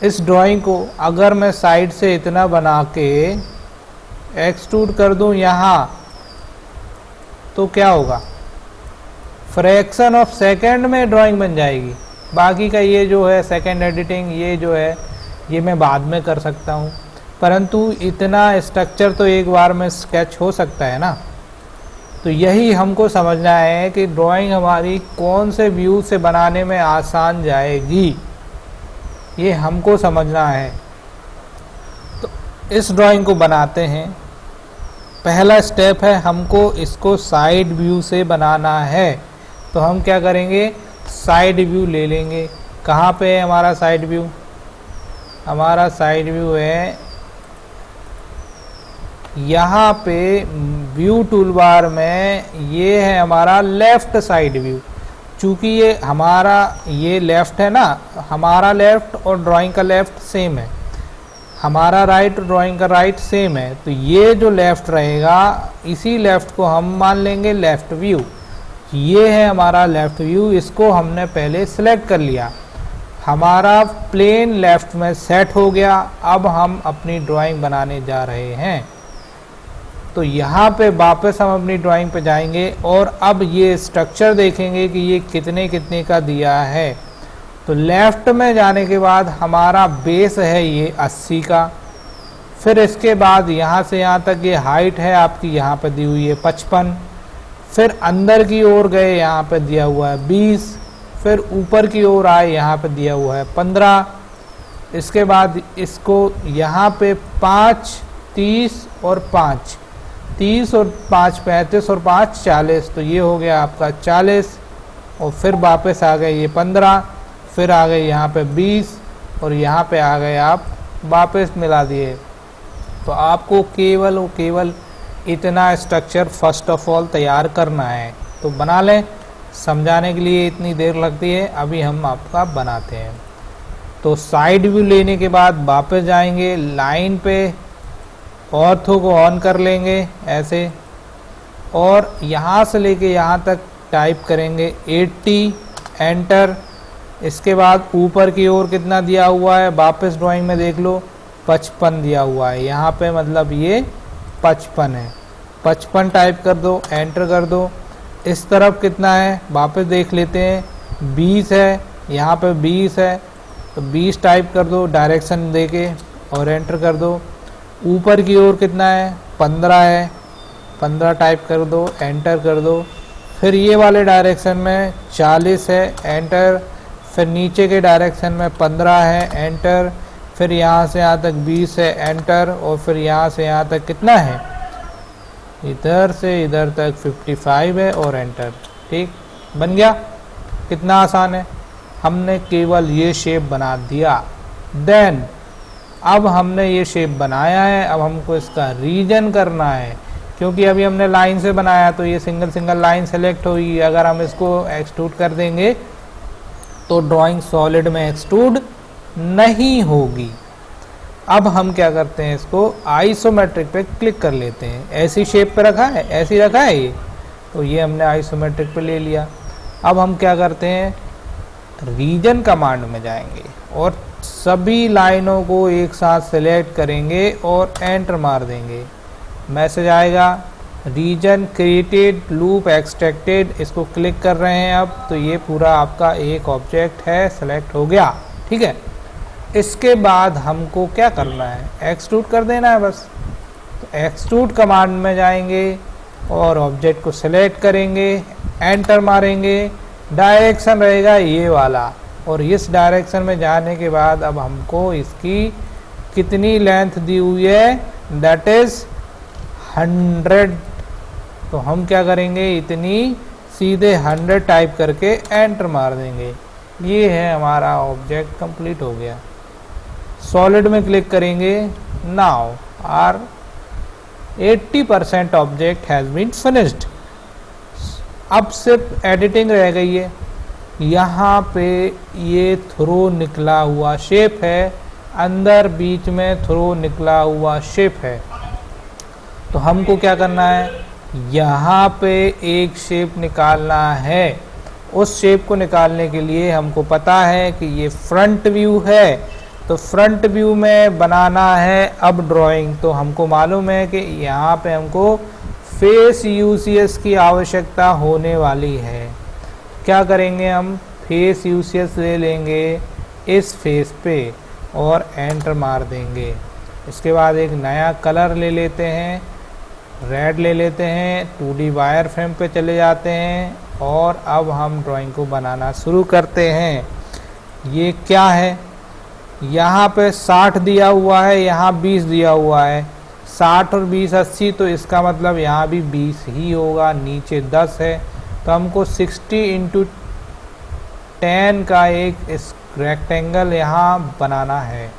इस ड्राइंग को अगर मैं साइड से इतना बना के एक्सट्रूड कर दूं यहाँ, तो क्या होगा, फ्रैक्शन ऑफ सेकंड में ड्राइंग बन जाएगी। बाकी का ये जो है सेकंड एडिटिंग, ये जो है ये मैं बाद में कर सकता हूँ, परंतु इतना स्ट्रक्चर तो एक बार में स्केच हो सकता है ना। तो यही हमको समझना है कि ड्राइंग हमारी कौन से व्यू से बनाने में आसान जाएगी, ये हमको समझना है। तो इस ड्राइंग को बनाते हैं। पहला स्टेप है हमको इसको साइड व्यू से बनाना है। तो हम क्या करेंगे, साइड व्यू ले लेंगे। कहाँ पे है हमारा साइड व्यू, हमारा साइड व्यू है यहाँ पे व्यू टूलबार में, ये है हमारा लेफ़्ट साइड व्यू। चूँकि ये हमारा ये लेफ़्ट है ना, हमारा लेफ़्ट और ड्राइंग का लेफ़्ट सेम है, हमारा राइट ड्राइंग का राइट सेम है, तो ये जो लेफ़्ट रहेगा इसी लेफ़्ट को हम मान लेंगे लेफ़्ट व्यू। ये है हमारा लेफ़्ट व्यू, इसको हमने पहले सिलेक्ट कर लिया, हमारा प्लेन लेफ़्ट में सेट हो गया। अब हम अपनी ड्राइंग बनाने जा रहे हैं। तो यहाँ पे वापस हम अपनी ड्राइंग पे जाएंगे और अब ये स्ट्रक्चर देखेंगे कि ये कितने कितने का दिया है। तो लेफ़्ट में जाने के बाद हमारा बेस है ये 80 का, फिर इसके बाद यहाँ से यहाँ तक ये हाइट है आपकी यहाँ पे दी हुई है 55, फिर अंदर की ओर गए यहाँ पे दिया हुआ है 20, फिर ऊपर की ओर आए यहाँ पे दिया हुआ है 15। इसके बाद इसको यहाँ पे 5, 30 और 5, 30 और 5 35 और 5 40, तो ये हो गया आपका 40। और फिर वापस आ गए ये 15, फिर आ गए यहाँ पे 20 और यहाँ पे आ गए आप वापस मिला दिए। तो आपको केवल और केवल इतना स्ट्रक्चर फर्स्ट ऑफ ऑल तैयार करना है। तो बना लें, समझाने के लिए इतनी देर लगती है, अभी हम आपका बनाते हैं। तो साइड व्यू लेने के बाद वापस जाएंगे लाइन पे, ऑर्थो को ऑन कर लेंगे ऐसे, और यहाँ से लेके यहाँ तक टाइप करेंगे 80, एंटर। इसके बाद ऊपर की ओर कितना दिया हुआ है, वापस ड्राइंग में देख लो 55 दिया हुआ है, यहाँ पे मतलब ये 55 है, 55 टाइप कर दो, एंटर कर दो। इस तरफ कितना है वापस देख लेते हैं, 20 है, यहाँ पे 20 है, तो 20 टाइप कर दो डायरेक्शन देके और एंटर कर दो। ऊपर की ओर कितना है, 15 है, 15 टाइप कर दो, एंटर कर दो। फिर ये वाले डायरेक्शन में 40 है, एंटर। फिर नीचे के डायरेक्शन में 15 है, एंटर। फिर यहाँ से यहाँ तक 20 है, एंटर। और फिर यहाँ से यहाँ तक कितना है, इधर से इधर तक 55 है और एंटर। ठीक, बन गया। कितना आसान है, हमने केवल ये शेप बना दिया। देन अब हमने ये शेप बनाया है, अब हमको इसका रीजन करना है, क्योंकि अभी हमने लाइन से बनाया तो ये सिंगल सिंगल लाइन सेलेक्ट हुई। अगर हम इसको एक्सट्रूड कर देंगे तो ड्राइंग सॉलिड में एक्सट्रूड नहीं होगी। अब हम क्या करते हैं, इसको आइसोमेट्रिक पे क्लिक कर लेते हैं। ऐसी शेप पे रखा है, ऐसी रखा है ये, तो ये हमने आइसोमेट्रिक पे ले लिया। अब हम क्या करते हैं, रीजन कमांड में जाएंगे और सभी लाइनों को एक साथ सेलेक्ट करेंगे और एंटर मार देंगे। मैसेज आएगा, रीजन क्रिएटेड, लूप एक्सट्रैक्टेड। इसको क्लिक कर रहे हैं अब, तो ये पूरा आपका एक ऑब्जेक्ट है, सेलेक्ट हो गया। ठीक है, इसके बाद हमको क्या करना है, एक्सट्रूड कर देना है बस। तो एक्सट्रूड कमांड में जाएंगे और ऑब्जेक्ट को सेलेक्ट करेंगे, एंटर मारेंगे। डायरेक्शन रहेगा ये वाला, और इस डायरेक्शन में जाने के बाद अब हमको इसकी कितनी लेंथ दी हुई है, दैट इज 100। तो हम क्या करेंगे, इतनी सीधे 100 टाइप करके एंटर मार देंगे। ये है हमारा ऑब्जेक्ट, कंप्लीट हो गया। सॉलिड में क्लिक करेंगे, now are 80% object has been finished. अब सिर्फ एडिटिंग रह गई है। यहाँ पे ये थ्रो निकला हुआ शेप है, अंदर बीच में थ्रो निकला हुआ शेप है। तो हमको क्या करना है, यहाँ पे एक शेप निकालना है। उस शेप को निकालने के लिए हमको पता है कि ये फ्रंट व्यू है, तो फ्रंट व्यू में बनाना है अब ड्राइंग, तो हमको मालूम है कि यहाँ पे हमको फेस यूसीएस की आवश्यकता होने वाली है। क्या करेंगे, हम फेस यूसीएस ले लेंगे इस फेस पे और एंटर मार देंगे। इसके बाद एक नया कलर ले लेते हैं, रेड ले लेते हैं, 2D वायर फ्रेम पे चले जाते हैं और अब हम ड्राइंग को बनाना शुरू करते हैं। ये क्या है, यहाँ पे 60 दिया हुआ है, यहाँ 20 दिया हुआ है, 60 और 20 80, तो इसका मतलब यहाँ भी 20 ही होगा। नीचे 10 है तो हमको 60 × 10 का एक इस रेक्टेंगल यहाँ बनाना है।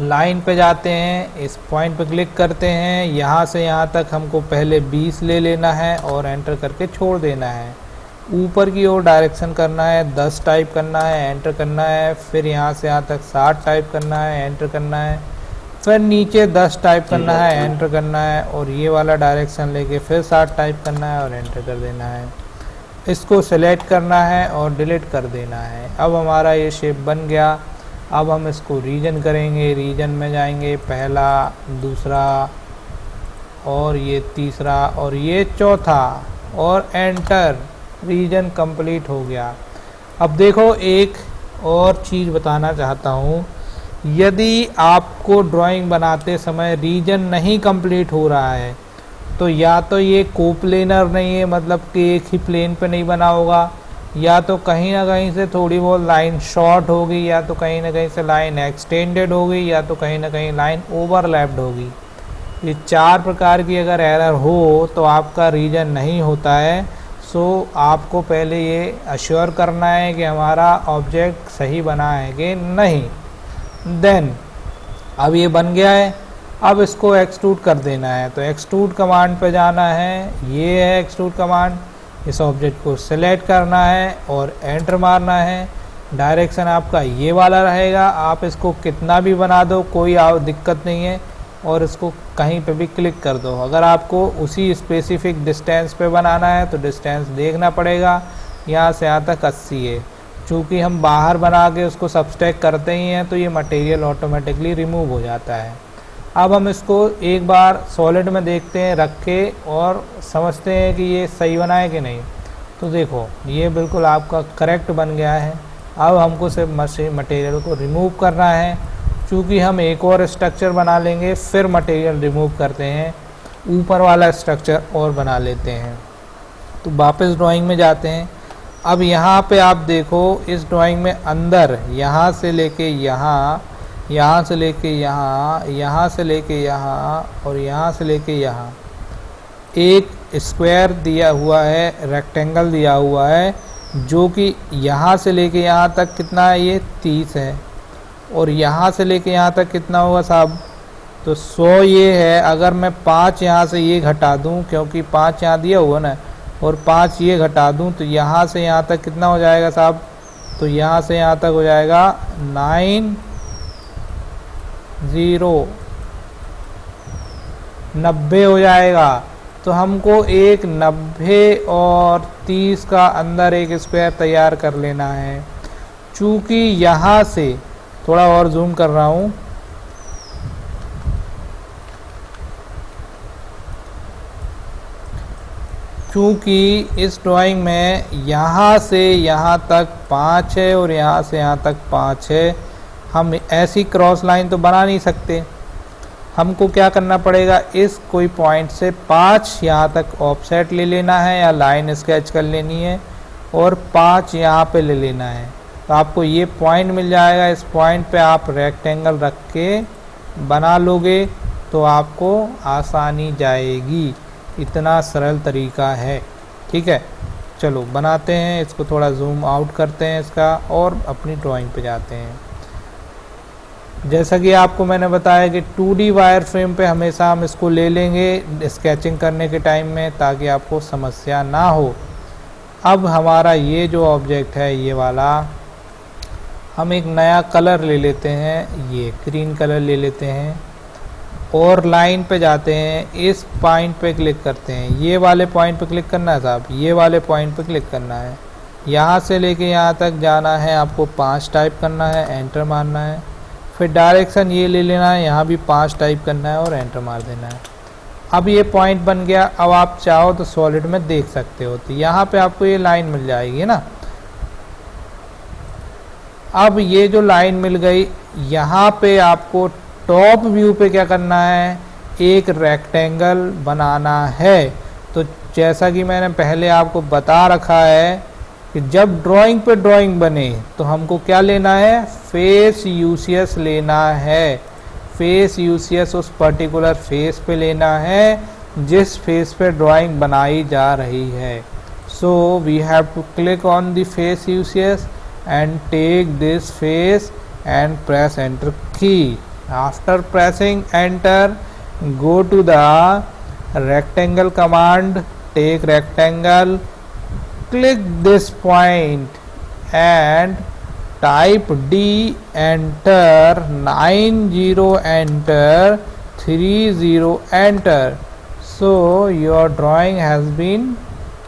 लाइन पे जाते हैं, इस पॉइंट पे क्लिक करते हैं, यहाँ से यहाँ तक हमको पहले 20 ले लेना है और एंटर करके छोड़ देना है। ऊपर की ओर डायरेक्शन करना है, 10 टाइप करना है, एंटर करना है। फिर यहाँ से यहाँ तक 60 टाइप करना है, एंटर करना है। फिर नीचे 10 टाइप करना है, एंटर करना है और ये वाला डायरेक्शन लेके फिर 60 टाइप करना है और एंटर कर देना है। इसको सेलेक्ट करना है और डिलीट कर देना है। अब हमारा ये शेप बन गया। अब हम इसको रीजन करेंगे, रीजन में जाएंगे, पहला, दूसरा और ये तीसरा और ये चौथा और एंटर। रीजन कंप्लीट हो गया। अब देखो एक और चीज़ बताना चाहता हूँ, यदि आपको ड्राइंग बनाते समय रीजन नहीं कंप्लीट हो रहा है तो या तो ये कोप्लेनर नहीं है, मतलब कि एक ही प्लेन पे नहीं बना होगा, या तो कहीं ना कहीं से थोड़ी बहुत लाइन शॉर्ट होगी, या तो कहीं ना कहीं से लाइन एक्सटेंडेड होगी, या तो कहीं ना कहीं लाइन ओवरलैप्ड होगी। ये 4 प्रकार की अगर एरर हो तो आपका रीजन नहीं होता है। सो आपको पहले ये अश्योर करना है कि हमारा ऑब्जेक्ट सही बना है कि नहीं। देन अब ये बन गया है, अब इसको एक्सट्रूड कर देना है। तो एक्सट्रूड कमांड पे जाना है, ये है एक्सट्रूड कमांड। इस ऑब्जेक्ट को सिलेक्ट करना है और एंटर मारना है। डायरेक्शन आपका ये वाला रहेगा, आप इसको कितना भी बना दो, कोई दिक्कत नहीं है, और इसको कहीं पे भी क्लिक कर दो। अगर आपको उसी स्पेसिफिक डिस्टेंस पे बनाना है तो डिस्टेंस देखना पड़ेगा, यहाँ से यहाँ तक 80 है। चूँकि हम बाहर बना के उसको सबस्ट्रैक्ट करते ही हैं तो ये मटेरियल ऑटोमेटिकली रिमूव हो जाता है। अब हम इसको एक बार सॉलिड में देखते हैं रख के और समझते हैं कि ये सही बना है कि नहीं। तो देखो ये बिल्कुल आपका करेक्ट बन गया है। अब हमको सिर्फ मटेरियल को रिमूव करना है। चूँकि हम एक और स्ट्रक्चर बना लेंगे फिर मटेरियल रिमूव करते हैं, ऊपर वाला स्ट्रक्चर और बना लेते हैं। तो वापस ड्राइंग में जाते हैं। अब यहाँ पे आप देखो इस ड्राइंग में अंदर यहाँ से लेके यहाँ, यहाँ से लेके यहाँ, यहाँ से लेके यहाँ और यहाँ से लेके यहाँ एक स्क्वायर दिया हुआ है, रेक्टेंगल दिया हुआ है, जो कि यहाँ से लेके यहाँ तक कितना है, ये 30 है। और यहाँ से लेके यहाँ तक कितना होगा साहब, तो 100 ये है। अगर मैं 5 यहाँ से ये घटा दूँ, क्योंकि 5 यहाँ दिया हुआ ना, और 5 ये घटा दूँ तो यहाँ से यहाँ तक कितना हो जाएगा साहब, तो यहाँ से यहाँ तक हो जाएगा 90 हो जाएगा। तो हमको एक 90 और 30 का अंदर एक स्क्वायर तैयार कर लेना है। चूँकि यहाँ से थोड़ा और जूम कर रहा हूँ, क्योंकि इस ड्राइंग में यहाँ से यहाँ तक 5 है और यहाँ से यहाँ तक 5 है। हम ऐसी क्रॉस लाइन तो बना नहीं सकते। हमको क्या करना पड़ेगा, इस कोई पॉइंट से 5 यहाँ तक ऑफसेट ले लेना है या लाइन स्केच कर लेनी है और 5 यहाँ पे ले लेना है। तो आपको ये पॉइंट मिल जाएगा। इस पॉइंट पे आप रेक्टेंगल रख के बना लोगे तो आपको आसानी जाएगी। इतना सरल तरीका है। ठीक है, चलो बनाते हैं। इसको थोड़ा जूम आउट करते हैं इसका और अपनी ड्राइंग पे जाते हैं। जैसा कि आपको मैंने बताया कि 2D वायर फ्रेम पे हमेशा हम इसको ले लेंगे स्केचिंग करने के टाइम में, ताकि आपको समस्या ना हो। अब हमारा ये जो ऑब्जेक्ट है ये वाला, हम एक नया कलर ले लेते हैं, ये ग्रीन कलर ले लेते हैं और लाइन पे जाते हैं। इस पॉइंट पे क्लिक करते हैं, ये वाले पॉइंट पे क्लिक करना है साहब, ये वाले पॉइंट पे क्लिक करना है। यहाँ से लेके यहाँ तक जाना है आपको 5 टाइप करना है, एंटर मारना है। फिर डायरेक्शन ये ले लेना है, यहाँ भी 5 टाइप करना है और एंटर मार देना है। अब ये पॉइंट बन गया। अब आप चाहो तो सॉलिड में देख सकते हो, तो यहाँ पे आपको ये लाइन मिल जाएगी ना। अब ये जो लाइन मिल गई, यहाँ पे आपको टॉप व्यू पे क्या करना है, एक रेक्टेंगल बनाना है। तो जैसा कि मैंने पहले आपको बता रखा है कि जब ड्राइंग पे ड्राइंग बने तो हमको क्या लेना है, फेस यूसीएस लेना है। फेस यूसीएस उस पर्टिकुलर फेस पे लेना है जिस फेस पे ड्राइंग बनाई जा रही है। So we have to click on the face UCS and take this face and press enter key. After pressing enter, go to the rectangle command, take rectangle, click this point and type D, enter 90, enter 30, enter. So your drawing has been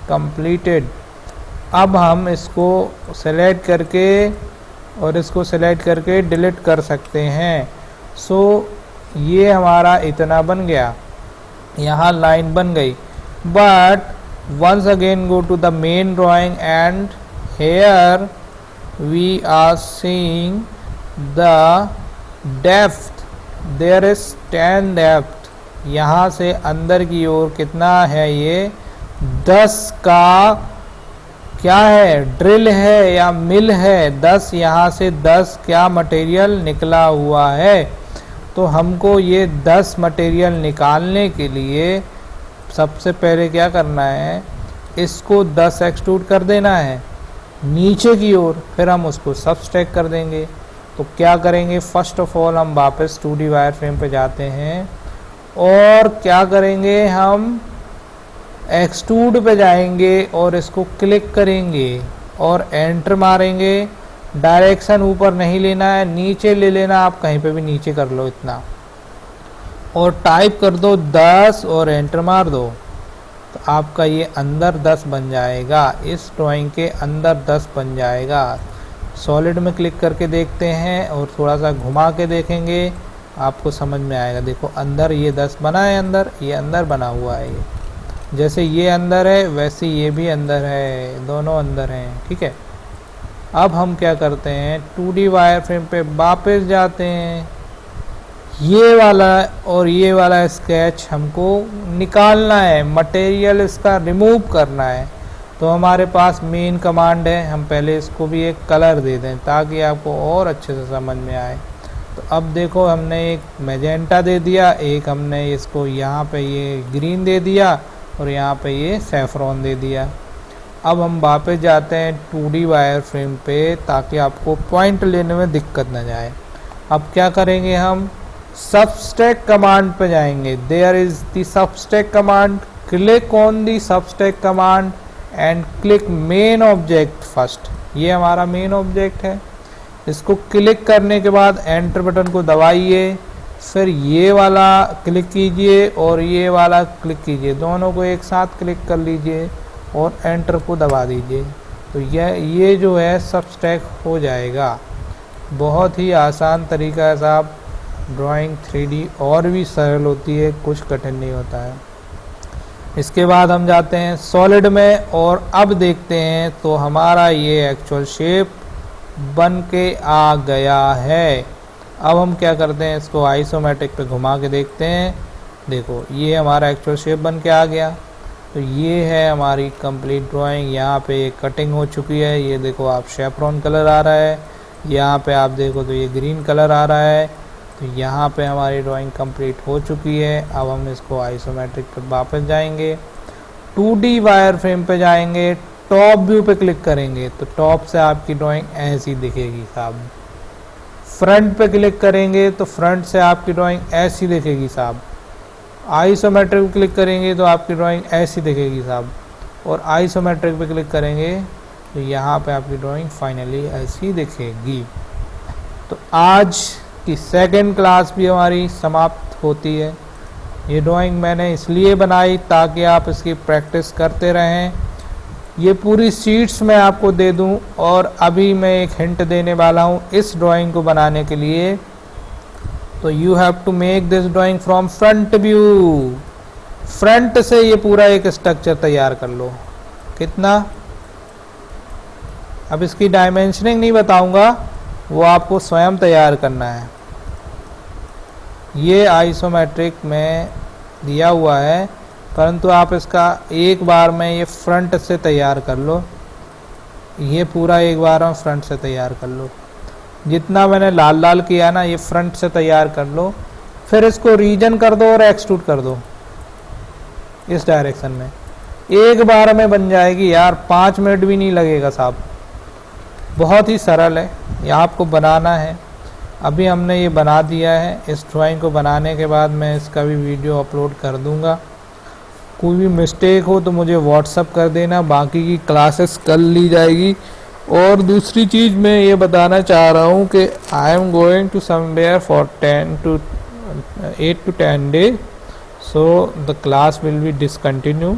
completed. अब हम इसको select करके और इसको select करके delete कर सकते हैं। सो ये हमारा इतना बन गया, यहाँ लाइन बन गई। But once again go to the main drawing and here we are seeing the depth, there is 10 depth. यहाँ से अंदर की ओर कितना है, ये 10 का क्या है, ड्रिल है या मिल है। 10 यहाँ से 10 क्या मटेरियल निकला हुआ है। तो हमको ये 10 मटेरियल निकालने के लिए सबसे पहले क्या करना है, इसको 10 एक्सट्रूड कर देना है नीचे की ओर, फिर हम उसको सबस्ट्रैक्ट कर देंगे। तो क्या करेंगे, फर्स्ट ऑफ ऑल हम वापस 2D वायर फ्रेम पे जाते हैं और क्या करेंगे, हम एक्सट्रूड पे जाएंगे और इसको क्लिक करेंगे और एंटर मारेंगे। डायरेक्शन ऊपर नहीं लेना है, नीचे ले लेना, आप कहीं पे भी नीचे कर लो इतना, और टाइप कर दो 10 और एंटर मार दो। तो आपका ये अंदर 10 बन जाएगा, इस ड्राइंग के अंदर 10 बन जाएगा। सॉलिड में क्लिक करके देखते हैं और थोड़ा सा घुमा के देखेंगे, आपको समझ में आएगा। देखो अंदर ये 10 बना है, अंदर ये अंदर बना हुआ है। ये जैसे ये अंदर है वैसे ये भी अंदर है, दोनों अंदर हैं, ठीक है। अब हम क्या करते हैं, 2D वायर फ्रेम पे वापस जाते हैं। ये वाला और ये वाला स्केच हमको निकालना है, मटेरियल इसका रिमूव करना है। तो हमारे पास मेन कमांड है, हम पहले इसको भी एक कलर दे दें ताकि आपको और अच्छे से समझ में आए। तो अब देखो हमने एक मैजेंटा दे दिया, एक हमने इसको यहाँ पे ये ग्रीन दे दिया और यहाँ पे ये सैफरॉन दे दिया। अब हम वापस जाते हैं 2D वायर फ्रेम पे ताकि आपको पॉइंट लेने में दिक्कत न जाए। अब क्या करेंगे, हम सबस्ट्रैक्ट कमांड पे जाएंगे। There is the subtract command, click on the subtract command and click main object first. ये हमारा मेन ऑब्जेक्ट है, इसको क्लिक करने के बाद एंटर बटन को दबाइए, फिर ये वाला क्लिक कीजिए और ये वाला क्लिक कीजिए, दोनों को एक साथ क्लिक कर लीजिए और एंटर को दबा दीजिए। तो ये जो है सबस्ट्रैक्ट हो जाएगा। बहुत ही आसान तरीका है साहब, ड्राइंग 3D और भी सरल होती है, कुछ कठिन नहीं होता है। इसके बाद हम जाते हैं सॉलिड में और अब देखते हैं तो हमारा ये एक्चुअल शेप बन के आ गया है। अब हम क्या करते हैं, इसको आइसोमेट्रिक पे घुमा के देखते हैं। देखो ये हमारा एक्चुअल शेप बन के आ गया। तो ये है हमारी कंप्लीट ड्राइंग। यहाँ पे ये कटिंग हो चुकी है, ये देखो आप शेफ्रॉन कलर आ रहा है, यहाँ पे आप देखो तो ये ग्रीन कलर आ रहा है। तो यहाँ पे हमारी ड्राइंग कंप्लीट हो चुकी है। अब हम इसको आइसोमेट्रिक पर वापस जाएंगे, 2D वायर फ्रेम पे जाएंगे, टॉप व्यू पे क्लिक करेंगे तो टॉप से आपकी ड्राइंग ऐसी दिखेगी साहब। फ्रंट पे क्लिक करेंगे तो फ्रंट से आपकी ड्राइंग ऐसी दिखेगी साहब। आइसोमेट्रिक पे क्लिक करेंगे तो आपकी ड्राइंग ऐसी दिखेगी साहब। और आइसोमेट्रिक पे क्लिक करेंगे तो यहाँ पे आपकी ड्राइंग फाइनली ऐसी दिखेगी। तो आज की सेकंड क्लास भी हमारी समाप्त होती है। ये ड्राइंग मैंने इसलिए बनाई ताकि आप इसकी प्रैक्टिस करते रहें ये पूरी शीट्स मैं आपको दे दूं, और अभी मैं एक हिंट देने वाला हूं इस ड्राइंग को बनाने के लिए। तो you have to make this drawing from front view. Front से ये पूरा एक स्ट्रक्चर तैयार कर लो। कितना, अब इसकी डायमेंशनिंग नहीं बताऊंगा, वो आपको स्वयं तैयार करना है। ये आइसोमेट्रिक में दिया हुआ है, परंतु आप इसका एक बार में ये फ्रंट से तैयार कर लो। ये पूरा एक बार में फ्रंट से तैयार कर लो। जितना मैंने लाल लाल किया ना, ये फ्रंट से तैयार कर लो। फिर इसको रीजन कर दो और एक्सट्रूड कर दो इस डायरेक्शन में। एक बार में बन जाएगी यार, 5 मिनट भी नहीं लगेगा साहब। बहुत ही सरल है, ये आपको बनाना है। अभी हमने ये बना दिया है। इस ड्राइंग को बनाने के बाद मैं इसका भी वीडियो अपलोड कर दूंगा। कोई भी मिस्टेक हो तो मुझे व्हाट्सअप कर देना, बाकी की क्लासेस कल ली जाएगी। और दूसरी चीज़ मैं ये बताना चाह रहा हूँ कि I am going to somewhere for 8 to 10 days, so the class will be discontinue.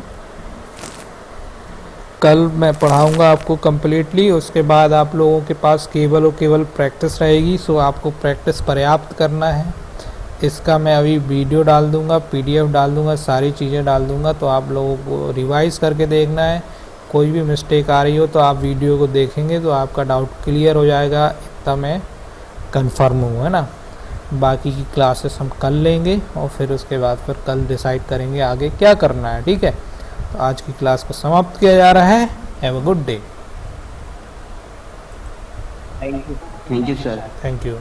कल मैं पढ़ाऊँगा आपको कम्प्लीटली, उसके बाद आप लोगों के पास केवल और केवल प्रैक्टिस रहेगी। सो आपको प्रैक्टिस पर्याप्त करना है। इसका मैं अभी वीडियो डाल दूंगा, PDF डाल दूंगा, सारी चीज़ें डाल दूंगा, तो आप लोगों को रिवाइज़ करके देखना है। कोई भी मिस्टेक आ रही हो तो आप वीडियो को देखेंगे तो आपका डाउट क्लियर हो जाएगा, इतना मैं कंफर्म हूँ, है ना। बाकी की क्लासेस हम कल लेंगे और फिर उसके बाद फिर कल डिसाइड करेंगे आगे क्या करना है, ठीक है। तो आज की क्लास को समाप्त किया जा रहा है। Have a good day. Thank you sir. Thank you.